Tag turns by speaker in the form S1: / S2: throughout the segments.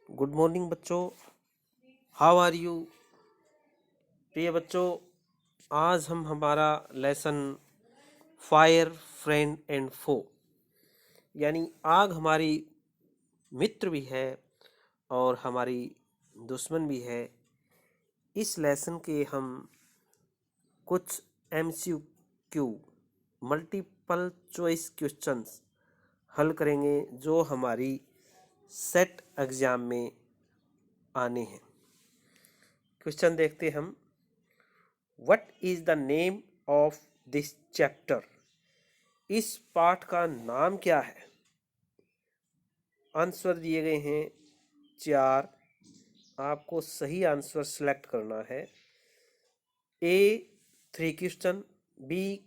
S1: Good morning बच्चों, how are you. प्रिय बच्चों, आज हम हमारा लेसन फायर फ्रेंड एंड फो यानी आग हमारी मित्र भी है और हमारी दुश्मन भी है। इस लेसन के हम कुछ MCQ मल्टीपल चॉइस क्वेश्चंस हल करेंगे जो हमारी सेट एग्जाम में आने हैं। क्वेश्चन देखते हम। What is the name of this chapter? इस पाठ का नाम क्या है? आंसर दिए गए हैं 4। आपको सही आंसर सेलेक्ट करना है। A 3 question, B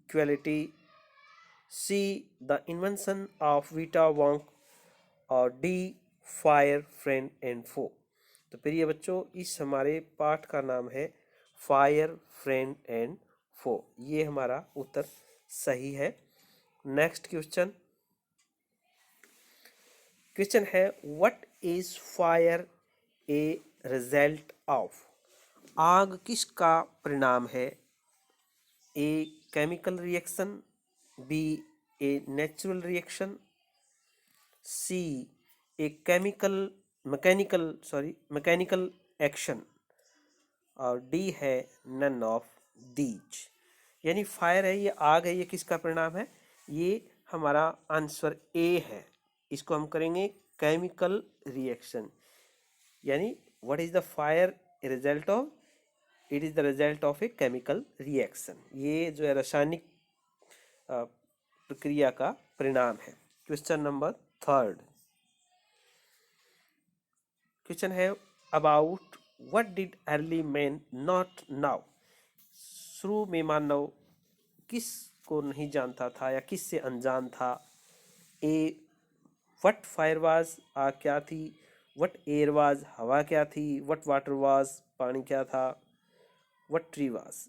S1: quality, C the invention of वीटा वोंक और D fire friend and foe. तो प्रिय बच्चों, इस हमारे पाठ का नाम है फायर फ्रेंड एंड फो। ये हमारा उत्तर सही है। नेक्स्ट क्वेश्चन है what is fire a result of? आग किसका परिणाम है? A chemical reaction, B a natural reaction, C a mechanical action और डी है नन ऑफ दीज। यानी फायर है, ये आग है, ये किसका परिणाम है? ये हमारा आंसर ए है। इसको हम करेंगे केमिकल रिएक्शन। यानी what is the fire result of? It is the result of A chemical reaction. ये जो है रासायनिक प्रक्रिया का परिणाम है। क्वेश्चन नंबर 3 क्वेश्चन है about what did early man not now? शुरू में मानव किस को नहीं जानता था या किस से अनजान था? ए व्हाट फायर वाज, आग क्या थी? व्हाट एयर वाज, हवा क्या थी? व्हाट वाटर वाज, पानी क्या था? व्हाट ट्री वाज,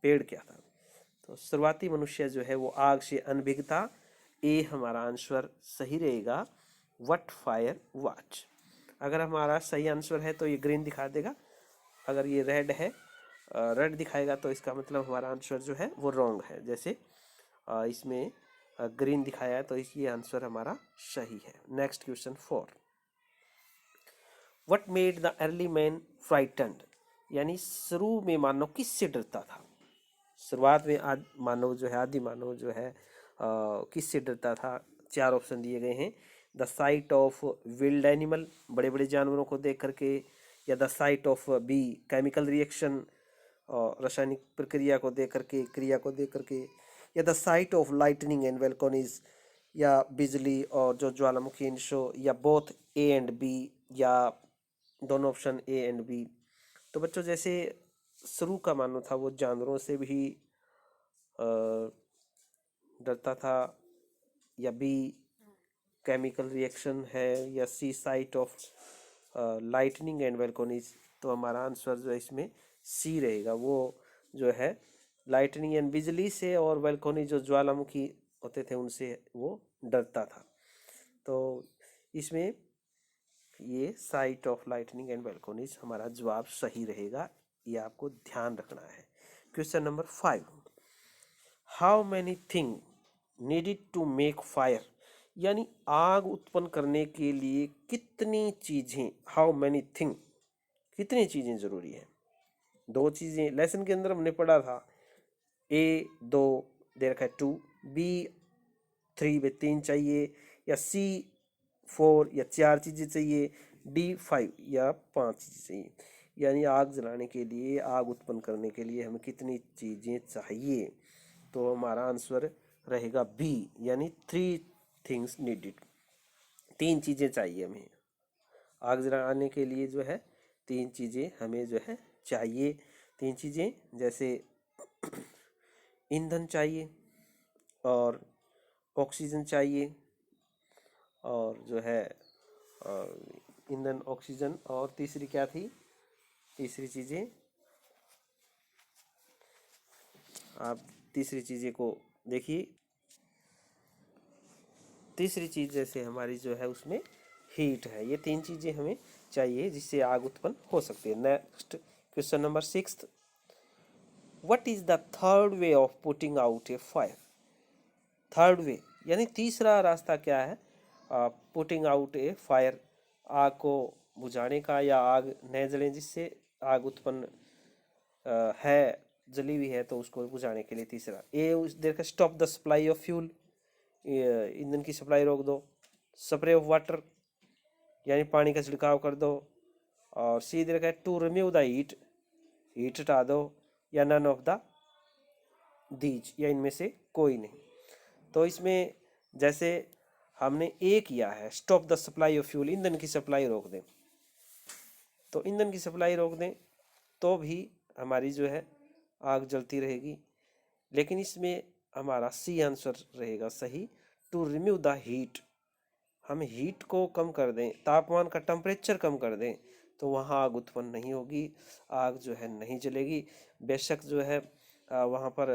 S1: पेड़ क्या था? तो शुरुआती मनुष्य जो है वो आग से अनभिज्ञ था। ए हमारा आंसर सही रहेगा, व्हाट फायर वाज। अगर हमारा सही आंसर है तो ये ग्रीन दिखा देगा, अगर ये रेड है रेड दिखाएगा तो इसका मतलब हमारा आंसर जो है वो रॉन्ग है। जैसे इसमें ग्रीन दिखाया है तो ये आंसर हमारा सही है। Next question 4 what made the early man frightened? यानी शुरू में मानव किससे डरता था? शुरुआत में मानव जो है, आदि मानव जो है किससे डरता था? 4 ऑप्शन दिए गए हैं। The sight of wild animal, बड़े बड़े जानवरों को देख करके, या the sight of B chemical reaction, रासायनिक प्रक्रिया को देख करके, क्रिया को देख करके, या the sight of lightning and volcanoes, या बिजली और जो ज्वालामुखी इंशो, या बोथ ए एंड बी, या दोनों ऑप्शन ए एंड बी। तो बच्चों, जैसे शुरू का मानव था वो जानवरों से भी डरता था, या बी केमिकल रिएक्शन है, या सी साइट ऑफ लाइटनिंग एंड वेलकोनिज। तो हमारा आंसर जो है इसमें सी रहेगा। वो जो है लाइटनिंग एंड बिजली से और वेलकोनिज जो ज्वालामुखी होते थे उनसे वो डरता था। तो इसमें ये sight of lightning and volcanoes हमारा जवाब सही रहेगा। ये आपको ध्यान रखना है। Question number 5 how many thing needed to make fire? यानी आग उत्पन्न करने के लिए कितनी चीजें, हाउ मैनी थिंग, कितनी चीजें जरूरी है? 2 चीजें लेसन के अंदर हमने पढ़ा था। ए 2 दे रखा है 2, बी 3 में 3 चाहिए, या सी 4 या 4 चीजें चाहिए, डी 5 या 5 चीजें चाहिए। यानी आग जलाने के लिए, आग उत्पन्न करने के लिए हमें कितनी चीजें चाहिए? तो हमारा आंसर रहेगा बी, यानी 3 थिंग्स नीडेड। 3 चीजें चाहिए हमें आग जलाने के लिए। जो है 3 चीजें हमें जो है चाहिए। 3 चीजें जैसे ईंधन चाहिए, और ऑक्सीजन चाहिए, और जो है ईंधन, ऑक्सीजन, और तीसरी क्या थी? तीसरी चीजें आप तीसरी चीजें को देखिए। तीसरी चीज जैसे हमारी जो है उसमें हीट है। ये तीन चीज़ें हमें चाहिए जिससे आग उत्पन्न हो सकती है। Next question number 6, what is the third way of putting out A fire. Third way यानी तीसरा रास्ता क्या है पुटिंग आउट ए फायर, आग को बुझाने का या आग न जले जिससे आग उत्पन्न है, जली हुई है तो उसको बुझाने के लिए। तीसरा ए उस देर का stop the supply of fuel, ईंधन की सप्लाई रोक दो। स्प्रे ऑफ वाटर यानी पानी का छिड़काव कर दो। और सी देर का to remove the heat, heat हटा दो। या नन ऑफ द दीज, या इनमें से कोई नहीं। तो इसमें जैसे हमने ए किया है stop the supply of fuel, ईंधन की सप्लाई रोक दें, तो ईंधन की सप्लाई रोक दें तो भी हमारी जो है आग जलती रहेगी। लेकिन इसमें हमारा सी आंसर रहेगा सही, टू रिमूव द हीट, हम हीट को कम कर दें, तापमान का टेम्परेचर कम कर दें तो वहाँ आग उत्पन्न नहीं होगी, आग जो है नहीं जलेगी। बेशक जो है वहाँ पर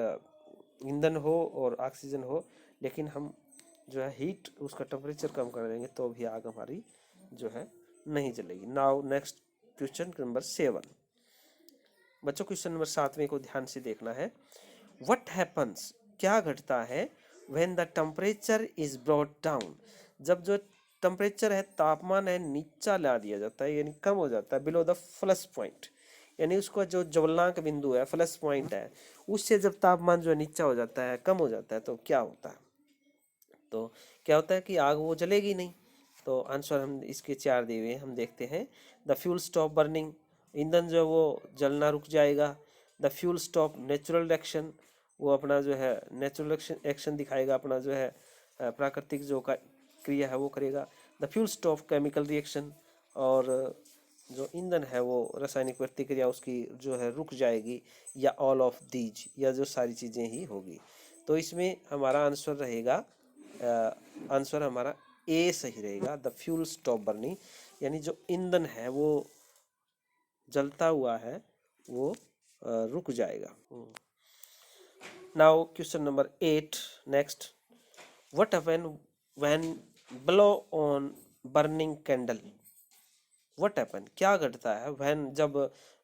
S1: ईंधन हो और ऑक्सीजन हो, लेकिन हम जो है हीट उसका टेम्परेचर कम कर देंगे तो भी आग हमारी जो है नहीं जलेगी। Now next question number 7। बच्चों क्वेश्चन नंबर 7 को ध्यान से देखना है। व्हाट हैपन्स, क्या घटता है, when the temperature is brought down, जब जो टेम्परेचर है तापमान है नीचा ला दिया जाता है यानी कम हो जाता है, बिलो द फ्लश पॉइंट, यानी उसका जो ज्वलनांक बिंदु है फ्लश पॉइंट है उससे जब तापमान जो है नीचा हो जाता है, कम हो जाता है, तो क्या होता है, तो क्या होता है कि आग वो जलेगी नहीं। तो आंसर हम इसके 4 दिए हुए हम देखते हैं। द फ्यूल स्टॉप बर्निंग, ईंधन जो है वो जलना रुक जाएगा। The fuel stop natural reaction, वो अपना जो है नेचुरल एक्शन दिखाएगा, अपना जो है प्राकृतिक जो क्रिया है वो करेगा। The fuel stop chemical reaction, और जो ईंधन है वो रासायनिक प्रतिक्रिया उसकी जो है रुक जाएगी। या ऑल ऑफ दीज, या जो सारी चीज़ें ही होगी। तो इसमें हमारा आंसर रहेगा, आंसर हमारा ए सही रहेगा, द फ्यूल स्टॉप बर्निंग, यानी जो ईंधन है वो जलता हुआ है वो रुक जाएगा। Now question number 8 next, what happen when blow on burning candle. What happen, क्या घटता है, व्हेन जब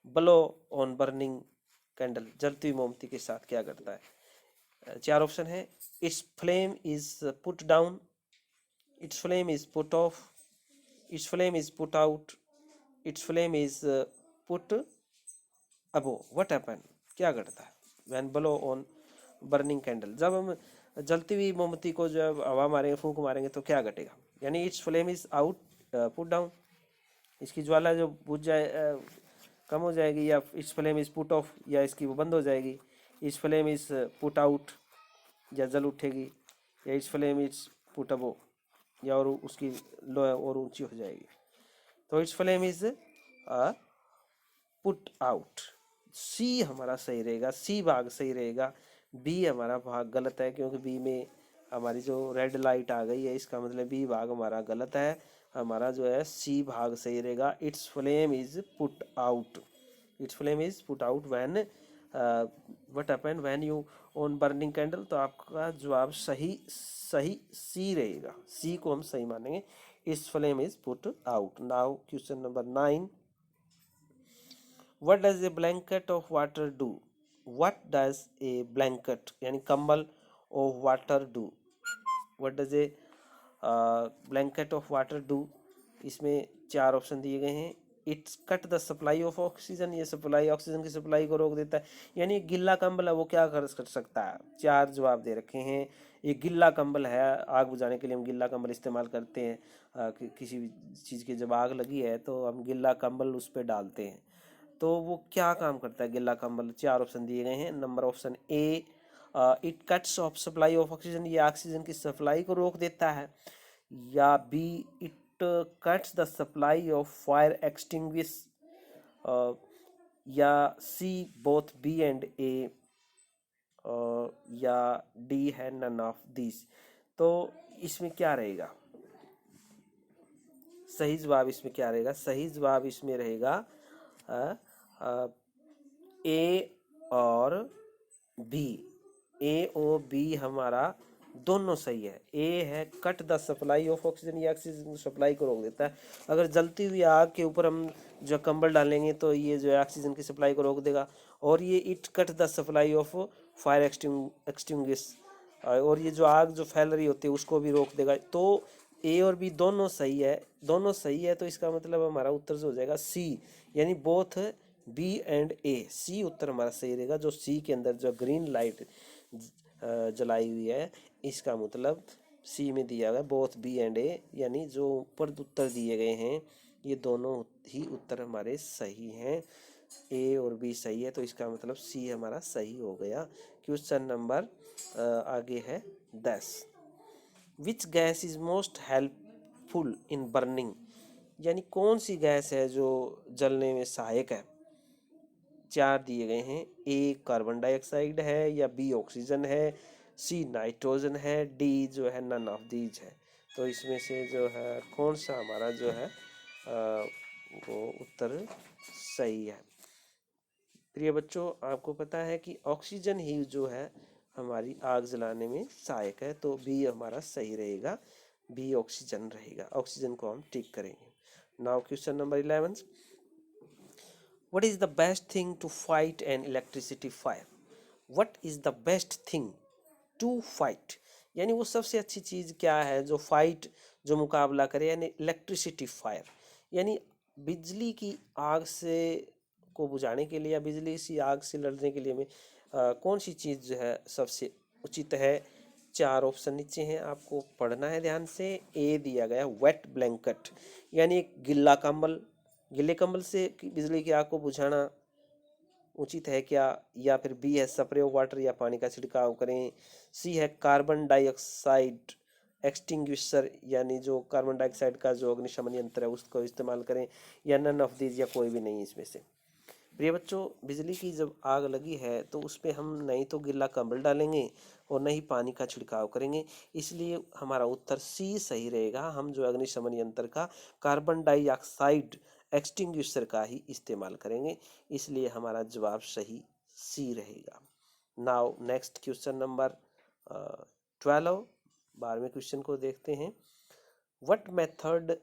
S1: ब्लो ऑन बर्निंग कैंडल, जलती हुई मोमबत्ती के साथ क्या घटता है। 4 ऑप्शन है। It's flame is put down, its flame is put off, its flame is put out, its flame is put above. What happen, क्या घटता है when blow on burning candle, जब हम जलती हुई मोमबत्ती को जब हवा मारेंगे, फूंक मारेंगे तो क्या घटेगा, यानी its flame is out put down, इसकी ज्वाला जो बुझ जाए कम हो जाएगी, या its flame is put off, या इसकी वो बंद हो जाएगी। its flame is put out, या जल उठेगी। या its flame is put above, या और उसकी लो और ऊंची हो जाएगी। तो it's flame is put out, C हमारा सही रहेगा, सी भाग सही रहेगा। बी हमारा भाग गलत है, क्योंकि बी में हमारी जो रेड लाइट आ गई है, इसका मतलब बी भाग हमारा गलत है। हमारा जो है सी भाग सही रहेगा, it's flame is put out, it's flame is put out when what happened when you on burning candle. तो आपका जवाब सही सही सी रहेगा, सी को हम सही मानेंगे, it's flame is put out. Now question number 9, what does a blanket of water do. What does a blanket यानी कंबल of water do, what does a blanket of water do. इसमें 4 ऑप्शन दिए गए हैं। It's cut the supply of oxygen, ये supply oxygen की supply को रोक देता है, यानी गिल्ला कंबल है वो क्या कर सकता है। 4 जवाब दे रखे हैं। ये गिल्ला कंबल है, आग बुझाने के लिए हम गिल्ला कंबल इस्तेमाल करते हैं। किसी भी चीज़ की जब आग लगी है तो हम गिल्ला कंबल उस पर डालते हैं, तो वो क्या काम करता है गिल्ला कंबल। 4 ऑप्शन दिए गए हैं। Number option A, it cuts off supply of oxygen, ये ऑक्सीजन की सप्लाई को रोक देता है। या B, it cuts the supply of fire extinguish, या C both B and A, या डी है नन ऑफ दिस। तो इसमें क्या रहेगा, सही जवाब इसमें क्या रहेगा, सही जवाब इसमें रहेगा ए और बी, ए और बी हमारा दोनों सही है। ए है cut the supply of oxygen, ये ऑक्सीजन सप्लाई को रोक देता है। अगर जलती हुई आग के ऊपर हम जो कंबल डालेंगे तो ये जो है ऑक्सीजन की सप्लाई को रोक देगा। और ये it cut the supply of fire extinguish, और ये जो आग जो फैल रही होती है उसको भी रोक देगा। तो ए और बी दोनों सही है, दोनों सही है। तो इसका मतलब हमारा उत्तर जो हो जाएगा सी, यानी बोथ बी एंड ए। सी उत्तर हमारा सही रहेगा। जो सी के अंदर जो ग्रीन लाइट जलाई हुई है, इसका मतलब सी में दिया गया बोथ बी एंड ए, यानी जो ऊपर उत्तर दिए गए हैं ये दोनों ही उत्तर हमारे सही हैं। ए और बी सही है, तो इसका मतलब सी हमारा सही हो गया। क्वेश्चन नंबर आगे है 10। Which gas is most helpful in burning, यानी कौन सी गैस है जो जलने में सहायक है। चार दिए गए हैं। ए कार्बन डाइऑक्साइड है, या बी ऑक्सीजन है, सी नाइट्रोजन है, डी जो है नन ऑफ दीज है। तो इसमें से जो है कौन सा हमारा जो है वो उत्तर सही है। प्रिय बच्चों, आपको पता है कि ऑक्सीजन ही जो है हमारी आग जलाने में सहायक है, तो बी हमारा सही रहेगा। बी ऑक्सीजन रहेगा, ऑक्सीजन को हम टिक करेंगे। Now question number 11। What is the best thing to fight an electricity fire? What is the best thing to fight? यानी वो सबसे अच्छी चीज़ क्या है जो फाइट, जो मुकाबला करे, यानी इलेक्ट्रिसिटी फायर, यानी बिजली की आग से को बुझाने के लिए या बिजली सी आग से लड़ने के लिए में कौन सी चीज़ जो है सबसे उचित है। चार ऑप्शन नीचे हैं, आपको पढ़ना है ध्यान से। ए दिया गया वेट ब्लैंकेट, यानी एक गिल्ला कंबल, गिले कंबल से बिजली की आग को बुझाना उचित है क्या। या फिर बी है स्प्रे ऑफ वाटर, या पानी का छिड़काव करें। सी है कार्बन डाइऑक्साइड एक्सटिंग्विशर, यानी जो कार्बन डाइऑक्साइड का जो अग्निशमन यंत्र है उसको इस्तेमाल करें। या नन ऑफ दीज, या कोई भी नहीं इसमें से। प्रिय बच्चों, बिजली की जब आग लगी है तो उस पर हम नहीं तो गिल्ला कंबल डालेंगे और नहीं पानी का छिड़काव करेंगे, इसलिए हमारा उत्तर सी सही रहेगा। हम जो अग्निशमन यंत्र का कार्बन डाइऑक्साइड एक्सटिंग्विशर का ही इस्तेमाल करेंगे, इसलिए हमारा जवाब सही सी रहेगा। नाउ नेक्स्ट क्वेश्चन नंबर 12, 12वें क्वेश्चन को देखते हैं। What method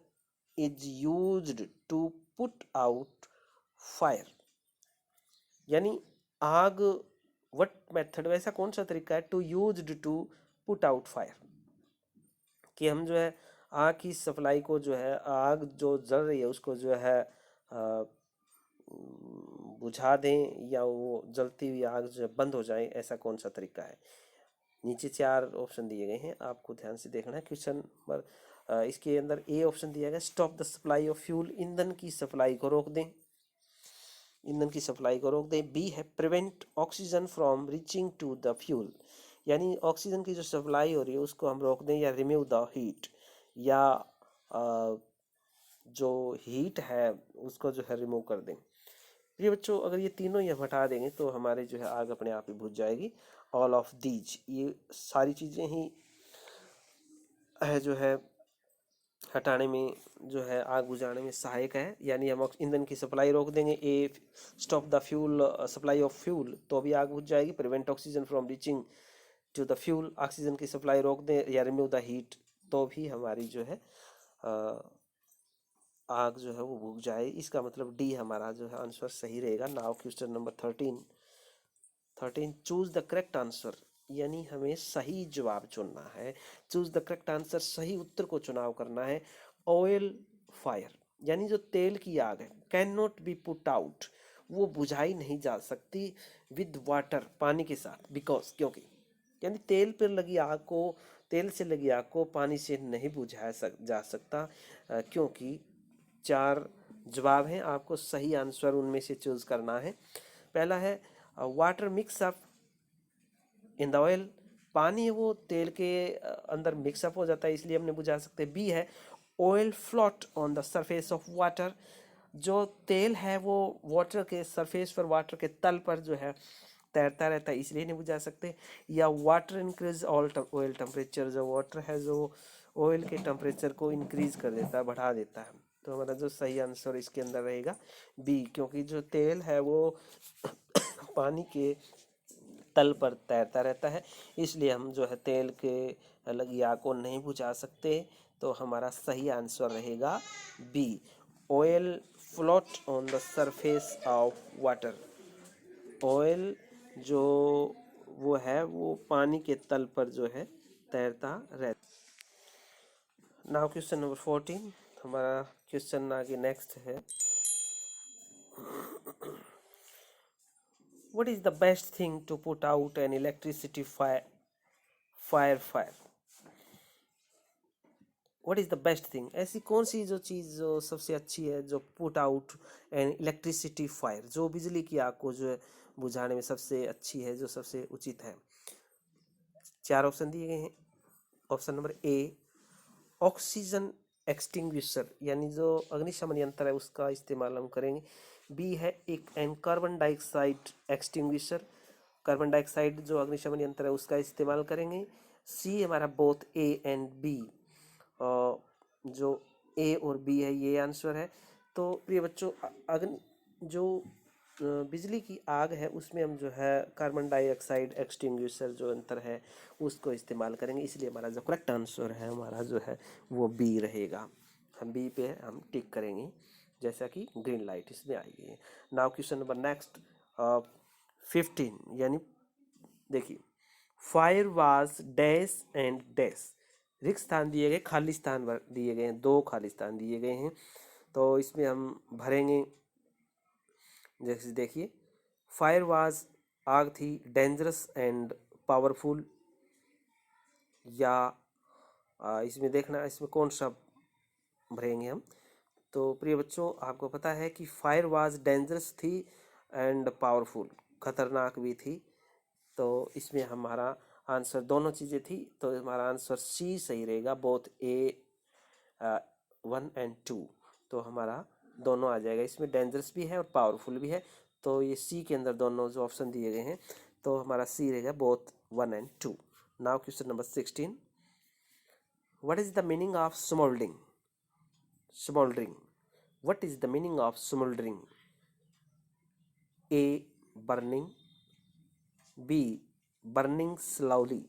S1: is used to put out fire, यानी आग, वट मेथड, वैसा कौन सा तरीका है to used to put out fire, कि हम जो है आग की सप्लाई को जो है आग जो जल रही है उसको जो है बुझा दें, या वो जलती हुई आग जो है बंद हो जाए, ऐसा कौन सा तरीका है। नीचे चार ऑप्शन दिए गए हैं, आपको ध्यान से देखना है। क्वेश्चन नंबर इसके अंदर ए ऑप्शन दिया गया stop the supply of fuel, ईंधन की सप्लाई को रोक दें, ईंधन की सप्लाई को रोक दें। बी है prevent oxygen from reaching to the fuel, यानी ऑक्सीजन की जो सप्लाई हो रही है उसको हम रोक दें। या रिमूव द हीट, या जो हीट है उसको जो है रिमूव कर दें। ये बच्चों अगर ये तीनों ही हम हटा देंगे तो हमारे जो है आग अपने आप ही बुझ जाएगी। ऑल ऑफ दीज, ये सारी चीज़ें ही है जो है हटाने में जो है आग बुझाने में सहायक है, यानी हम ईंधन की सप्लाई रोक देंगे। A stop the fuel supply of fuel, तो भी आग बुझ जाएगी। Prevent oxygen from reaching to the fuel, oxygen की सप्लाई रोक दें। या रिमूव द हीट, तो भी हमारी जो है आग जो है वो बुझ जाए। इसका मतलब डी हमारा जो है आंसर सही रहेगा। Now question number 13 choose the correct answer, यानी हमें सही जवाब चुनना है। चूज द करेक्ट आंसर, सही उत्तर को चुनाव करना है। ऑयल फायर, यानी जो तेल की आग है, can not be put out, वो बुझाई नहीं जा सकती विद वाटर, पानी के साथ। बिकॉज, क्योंकि, यानी तेल पर लगी आग को, तेल से लगी आग को पानी से नहीं बुझाया जा सकता, क्योंकि चार जवाब हैं, आपको सही आंसर उनमें से चूज करना है। पहला है water mix up in the oil, पानी है वो तेल के अंदर मिक्सअप हो जाता है, इसलिए हमने बुझा सकते। बी है oil float on the surface of water, जो तेल है वो वाटर के सरफेस पर, वाटर के तल पर जो है तैरता रहता है, इसलिए नहीं बुझा सकते। या वाटर इंक्रीज ऑयल टेम्परेचर, जो वाटर है जो ऑयल के टेम्परेचर को इंक्रीज कर देता है, बढ़ा देता है। तो हमारा जो सही आंसर इसके अंदर रहेगा बी, क्योंकि जो तेल है वो पानी के तल पर तैरता रहता है, इसलिए हम जो है तेल के लगी आग को नहीं बुझा सकते। तो हमारा सही आंसर रहेगा B, oil float on the surface of water. Oil जो वो है वो पानी के तल पर जो है तैरता रहता। नाउ क्वेश्चन नंबर 14, हमारा क्वेश्चन आगे नेक्स्ट है, what is the best thing to put out an electricity fire? What is the best thing, ऐसी कौन सी जो चीज़ जो सबसे अच्छी है जो put out an electricity fire, जो बिजली की आग को जो है बुझाने में सबसे अच्छी है, जो सबसे उचित है। 4 ऑप्शन दिए गए हैं। Option number A, oxygen extinguisher, यानी जो अग्निशमन यंत्र है उसका इस्तेमाल हम करेंगे। बी है एक an carbon dioxide extinguisher, carbon dioxide जो अग्निशमन यंत्र है उसका इस्तेमाल करेंगे। सी हमारा बोथ ए एंड बी, जो ए और बी है ये आंसर है। तो प्रिय बच्चों, अग्नि जो बिजली की आग है उसमें हम जो है कार्बन डाइऑक्साइड एक्सटिंग्विशर जो यंत्र है उसको इस्तेमाल करेंगे, इसलिए हमारा जो करेक्ट आंसर है हमारा जो है वो बी रहेगा। हम बी पे हम टिक करेंगे, जैसा कि ग्रीन लाइट इसमें आई गई है। नाउ क्वेश्चन नंबर नेक्स्ट 15, यानी देखिए, fire was dash and dash, रिक्त स्थान दिए गए, खाली स्थान दिए गए हैं, 2 खाली स्थान दिए गए हैं। तो इसमें हम भरेंगे, जैसे देखिए, फायर वाज आग थी, डेंजरस एंड पावरफुल, या इसमें देखना इसमें कौन सा भरेंगे हम। तो प्रिय बच्चों, आपको पता है कि फायर वाज डेंजरस थी एंड पावरफुल, खतरनाक भी थी। तो इसमें हमारा आंसर दोनों चीज़ें थी, तो हमारा आंसर सी सही रहेगा, बोथ ए 1 एंड 2। तो हमारा दोनों आ जाएगा, इसमें डेंजरस भी है और पावरफुल भी है। तो ये सी के अंदर दोनों जो ऑप्शन दिए गए हैं, तो हमारा सी रहेगा both 1 and 2। Now question number 16, what is the meaning of smouldering? Smouldering, what is the meaning of smouldering? A, burning, B, burning slowly,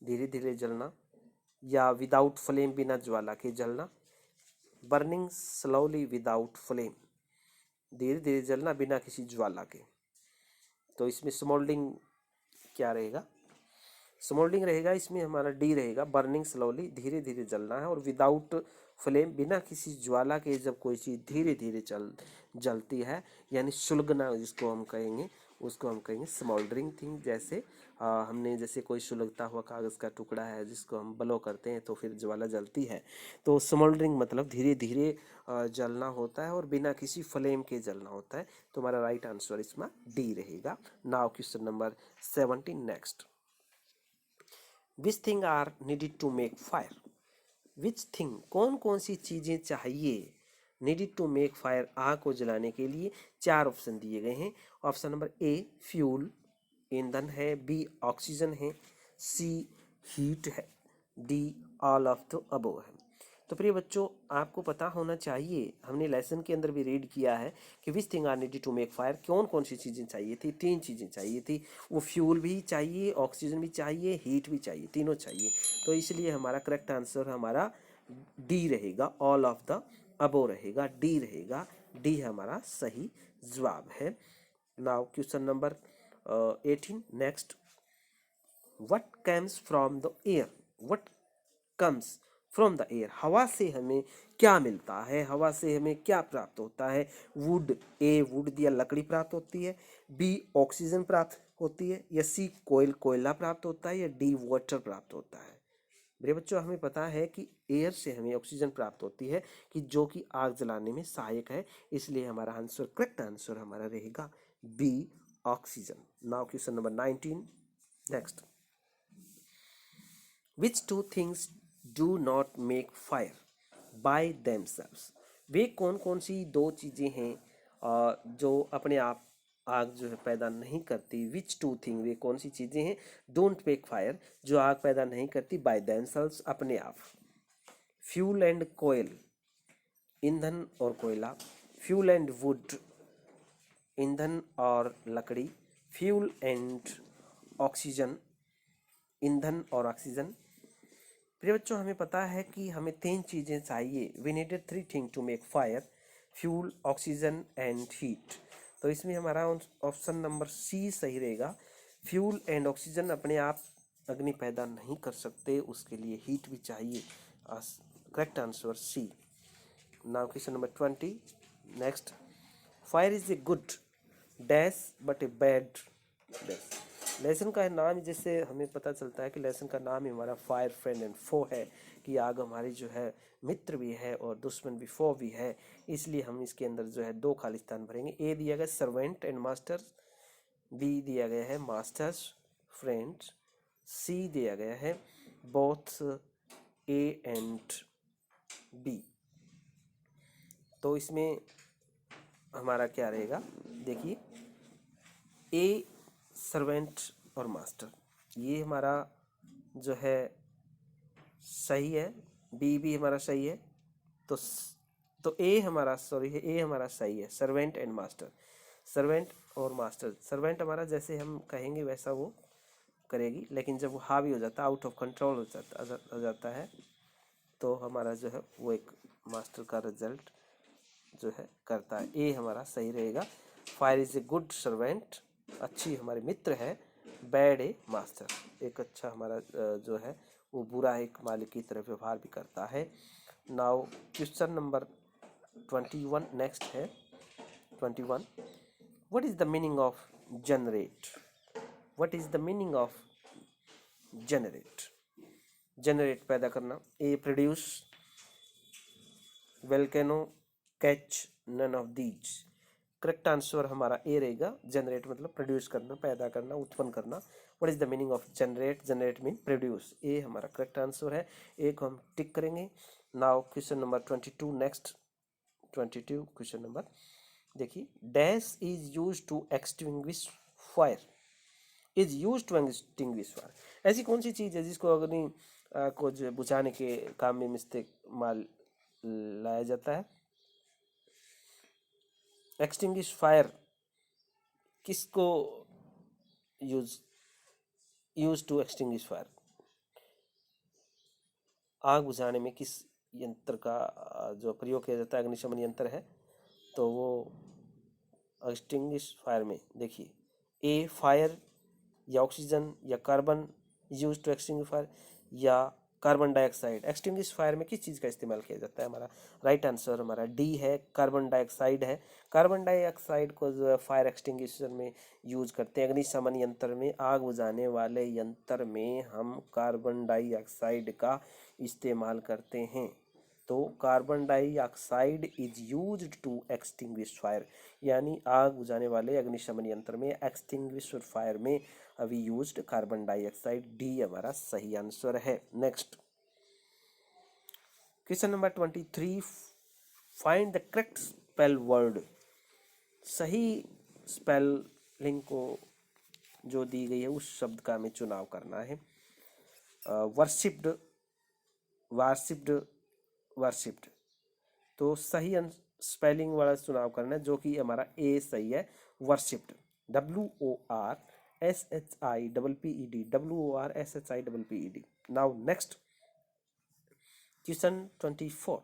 S1: धीरे धीरे जलना, या विदाउट फ्लेम, बिना ज्वाला के जलना। बर्निंग स्लोली विदाउट फ्लेम, धीरे धीरे जलना बिना किसी ज्वाला के। तो इसमें स्मोल्डिंग क्या रहेगा? स्मोल्डिंग रहेगा इसमें हमारा डी रहेगा, बर्निंग स्लोली, धीरे धीरे जलना है, और विदाउट फ्लेम, बिना किसी ज्वाला के जब कोई चीज़ धीरे धीरे जलती है, यानी सुलगना जिसको हम कहेंगे, उसको हम कहेंगे स्मोल्डरिंग थिंग। जैसे हमने जैसे कोई सुलगता हुआ कागज़ का टुकड़ा है जिसको हम ब्लो करते हैं तो फिर ज्वाला जलती है। तो स्मोल्डरिंग मतलब धीरे धीरे जलना होता है और बिना किसी फ्लेम के जलना होता है। तो हमारा राइट आंसर इसमें डी रहेगा। Now question number 17 next, which thing are needed to make fire? Which thing, कौन कौन सी चीज़ें चाहिए नीडेड टू मेक फायर, आग को जलाने के लिए? 4 ऑप्शन दिए गए हैं। ऑप्शन नंबर ए, फ्यूल, ईंधन है, बी, ऑक्सीजन है, सी, हीट है, D, all of the above है। तो प्रिय बच्चों, आपको पता होना चाहिए, हमने लेसन के अंदर भी रीड किया है कि which thing are needed to make fire, कौन कौन सी चीज़ें चाहिए थी? 3 चीज़ें चाहिए थी, वो फ्यूल भी चाहिए, ऑक्सीजन भी चाहिए, हीट भी चाहिए, तीनों चाहिए। तो इसलिए हमारा करेक्ट आंसर हमारा डी रहेगा, ऑल ऑफ द अबव रहेगा, डी रहेगा, डी हमारा सही जवाब है। Now question number 18 next, what comes from the air? What comes from the air, हवा से हमें क्या मिलता है, हवा से हमें क्या प्राप्त होता है? वुड, ए, वुड दिया लकड़ी प्राप्त होती है, बी, ऑक्सीजन प्राप्त होती है, या सी, कोयला प्राप्त होता है, या डी, वाटर प्राप्त होता है? मेरे बच्चों, हमें पता है कि एयर से हमें ऑक्सीजन प्राप्त होती है, कि जो कि आग जलाने में सहायक है, इसलिए हमारा आंसर, करेक्ट आंसर हमारा रहेगा B, oxygen. Now question number 19 next, which two things do not make fire by themselves? वे कौन कौन सी 2 चीज़ें हैं जो अपने आप आग जो है पैदा नहीं करती? विच टू थिंग, वे कौन सी चीज़ें हैं डोंट मेक फायर, जो आग पैदा नहीं करती बाय देमसेल्व्स, अपने आप? फ्यूल एंड कोयल, ईंधन और कोयला, फ्यूल एंड वुड, ईंधन और लकड़ी, फ्यूल एंड ऑक्सीजन, ईंधन और ऑक्सीजन। प्रिय बच्चों, हमें पता है कि हमें 3 चीज़ें चाहिए। We needed 3 thing to make fire, fuel, oxygen and heat. तो इसमें हमारा ऑप्शन नंबर सी सही रहेगा। फ्यूल एंड ऑक्सीजन अपने आप अग्नि पैदा नहीं कर सकते, उसके लिए हीट भी चाहिए। Correct answer C. Now question number 20 next. Fire is a good dash but a bad dash. Lesson का नाम जैसे हमें पता चलता है कि लेसन का नाम ही हमारा फायर फ्रेंड एंड फो है, कि आग हमारी जो है मित्र भी है और दुश्मन भी, फो भी है। इसलिए हम इसके अंदर जो है 2 खाली स्थान भरेंगे। ए दिया गया सर्वेंट एंड मास्टर्स, बी दिया गया है मास्टर्स फ्रेंड्स, सी दिया गया है बोथ ए एंड बी। तो इसमें हमारा क्या रहेगा, देखिए ए सर्वेंट और मास्टर ये हमारा जो है सही है, बी भी हमारा सही है। तो ए हमारा सॉरी है, ए हमारा सही है, सर्वेंट एंड मास्टर। सर्वेंट और मास्टर, सर्वेंट हमारा जैसे हम कहेंगे वैसा वो करेगी, लेकिन जब वो हावी हो जाता है, आउट ऑफ कंट्रोल हो जाता है, तो हमारा जो है वो एक मास्टर का रिजल्ट जो है करता है। ए हमारा सही रहेगा। Fire is a good servant, अच्छी हमारे मित्र है, बैड ए मास्टर, एक अच्छा हमारा जो है वो बुरा एक मालिक की तरफ व्यवहार भी करता है। नाउ क्वेश्चन नंबर 21 नेक्स्ट है। 21, what is the meaning of generate? What is the meaning of generate? Generate पैदा करना, A produce, volcano, catch, none of these. Correct answer हमारा ए रहेगा। जनरेट मतलब प्रोड्यूस करना, पैदा करना, उत्पन्न करना। What is the meaning of generate? Generate mean produce. A हमारा करेक्ट आंसर है, ए को हम टिक करेंगे। Now question number 22 next. 22 question number देखिए, dash is use to extinguish fire, is use to extinguish fire. ऐसी कौन सी चीज है जिसको अग्नि को जो बुझाने के काम में इस्तेमाल लाया जाता है? एक्सटिंग्विश फायर किसको यूज टू एक्सटिंग्विश फायर? आग बुझाने में किस यंत्र का जो प्रयोग किया जाता है, अग्निशमन यंत्र है, तो वो एक्सटिंग्विश फायर में देखिए, ए फायर या ऑक्सीजन या carbon use to extinguish fire, या कार्बन डाइऑक्साइड। एक्सटिंग्विश फायर में किस चीज़ का इस्तेमाल किया जाता है? हमारा राइट आंसर हमारा डी है, कार्बन डाइऑक्साइड है। कार्बन डाइऑक्साइड को जो है फायर एक्सटिंग्विशर में यूज करते हैं। अग्निशमन यंत्र में, आग बुझाने वाले यंत्र में हम कार्बन डाइऑक्साइड का इस्तेमाल करते हैं। तो carbon dioxide is used to extinguish fire, यानी आग बुझाने वाले अग्निशमन यंत्र में, एक्सटिंग्विशर फायर में अभी यूज्ड कार्बन डाइऑक्साइड। डी हमारा सही आंसर है। Next question number 23, find the correct spell word. सही स्पेलिंग को जो दी गई है उस शब्द का हमें चुनाव करना है। Worshipped, worshipped, worshipped. तो सही स्पेलिंग वाला चुनाव करना है, जो कि हमारा ए सही है, worshipped. WORSHIPPED, WORSHIPPED। Now next question 24,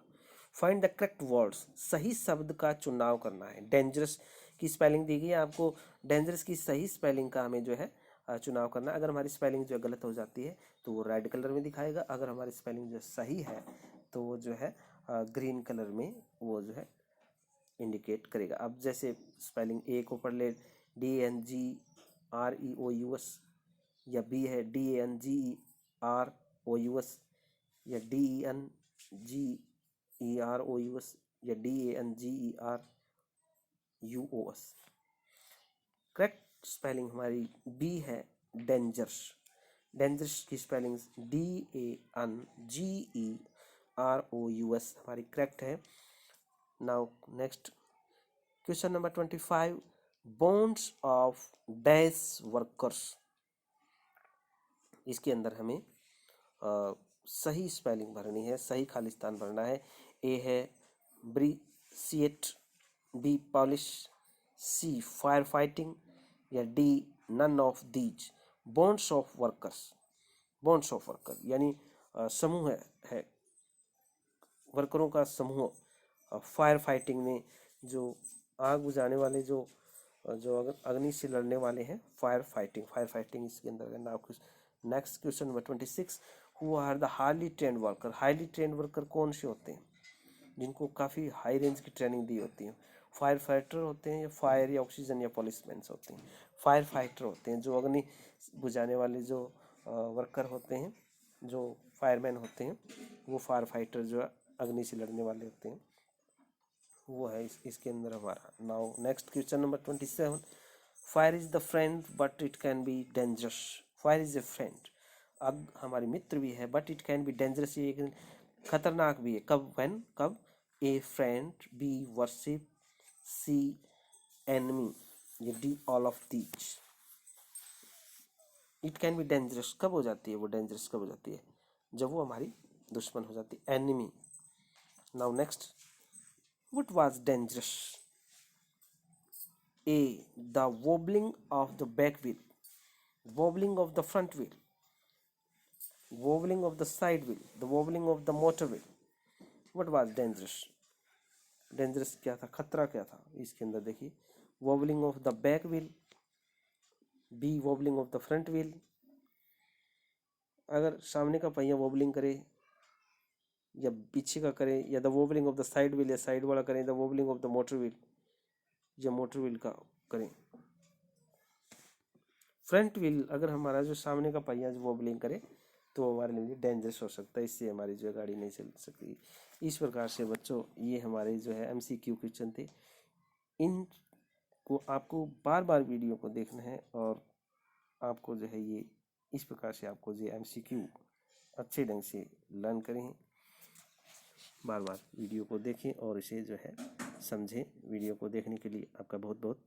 S1: find the correct words. सही शब्द का चुनाव करना है। डेंजरस की स्पेलिंग दी गई है आपको, डेंजरस की सही स्पेलिंग का हमें जो है चुनाव करना। अगर हमारी स्पेलिंग जो गलत हो जाती है तो वो रेड कलर में दिखाएगा, अगर हमारी स्पेलिंग जो सही है तो वो जो है ग्रीन कलर में वो जो है इंडिकेट करेगा। अब जैसे स्पेलिंग ए को पढ़ ले, DANGREOUS, या बी है DANGEROUS, या DENGEROUS, या DANGERUOS। करेक्ट स्पेलिंग हमारी बी है, डेंजर्स। डेंजर्स की स्पेलिंग DANGEROUS हमारी करेक्ट है। Now next question number 25, bonds of dash workers. इसके अंदर हमें सही स्पेलिंग भरनी है, सही खालिस्तान भरना है। ए है brigade, B polish, C fire fighting, या D none of these. Bonds of workers, bonds of worker यानी समूह है वर्करों का समूह। फायर फाइटिंग में जो आग बुझाने वाले जो जो अग्नि से लड़ने वाले हैं, फायर फाइटिंग इसके अंदर है। Now next question number 26, who are the highly trained worker. Highly trained worker कौन से होते हैं? जिनको काफ़ी हाई रेंज की ट्रेनिंग दी होती है। फायर फाइटर होते हैं या फायर या ऑक्सीजन या पुलिसमैन होते हैं। फायर फाइटर होते हैं जो अग्नि बुझाने वाले जो वर्कर होते हैं, जो फायरमैन होते हैं, वो फायर फाइटर जो अग्नि से लड़ने वाले होते हैं, वो है इसके अंदर हमारा। Now next question number 27, fire is the friend but it can be dangerous. Fire is a friend, आग हमारी मित्र भी है, but it can be dangerous, ये एक खतरनाक भी है। कब? व्हेन, कब? A friend, B worship, C enemy, ये D all of these. It can be dangerous कब हो जाती है? वो डेंजरस कब हो जाती है? जब वो हमारी दुश्मन हो जाती है, enemy. Now next, what was dangerous? A, the wobbling of the back wheel, wobbling of the front wheel, wobbling of the side wheel, the wobbling of the motor wheel. What was dangerous? Dangerous क्या था? खतरा क्या था इसके अंदर? देखिए, wobbling of the back wheel, B, wobbling of the front wheel। अगर सामने का पहिया wobbling करे या पीछे का करे, या the wobbling of the side wheel, या साइड वाला करें the wobbling of the motor wheel, या मोटर व्हील का करें। फ्रंट व्हील अगर हमारा जो सामने का पहिया जो वॉबलिंग करे तो हमारे लिए डेंजरस हो सकता है, इससे हमारी जो है गाड़ी नहीं चल सकती। इस प्रकार से बच्चों ये हमारे जो है MCQ क्वेश्चन थे। इनको आपको बार बार वीडियो को देखना है और आपको जो है ये इस प्रकार से आपको जो MCQ अच्छे ढंग से लर्न करें। बार बार वीडियो को देखें और इसे जो है समझें। वीडियो को देखने के लिए आपका बहुत बहुत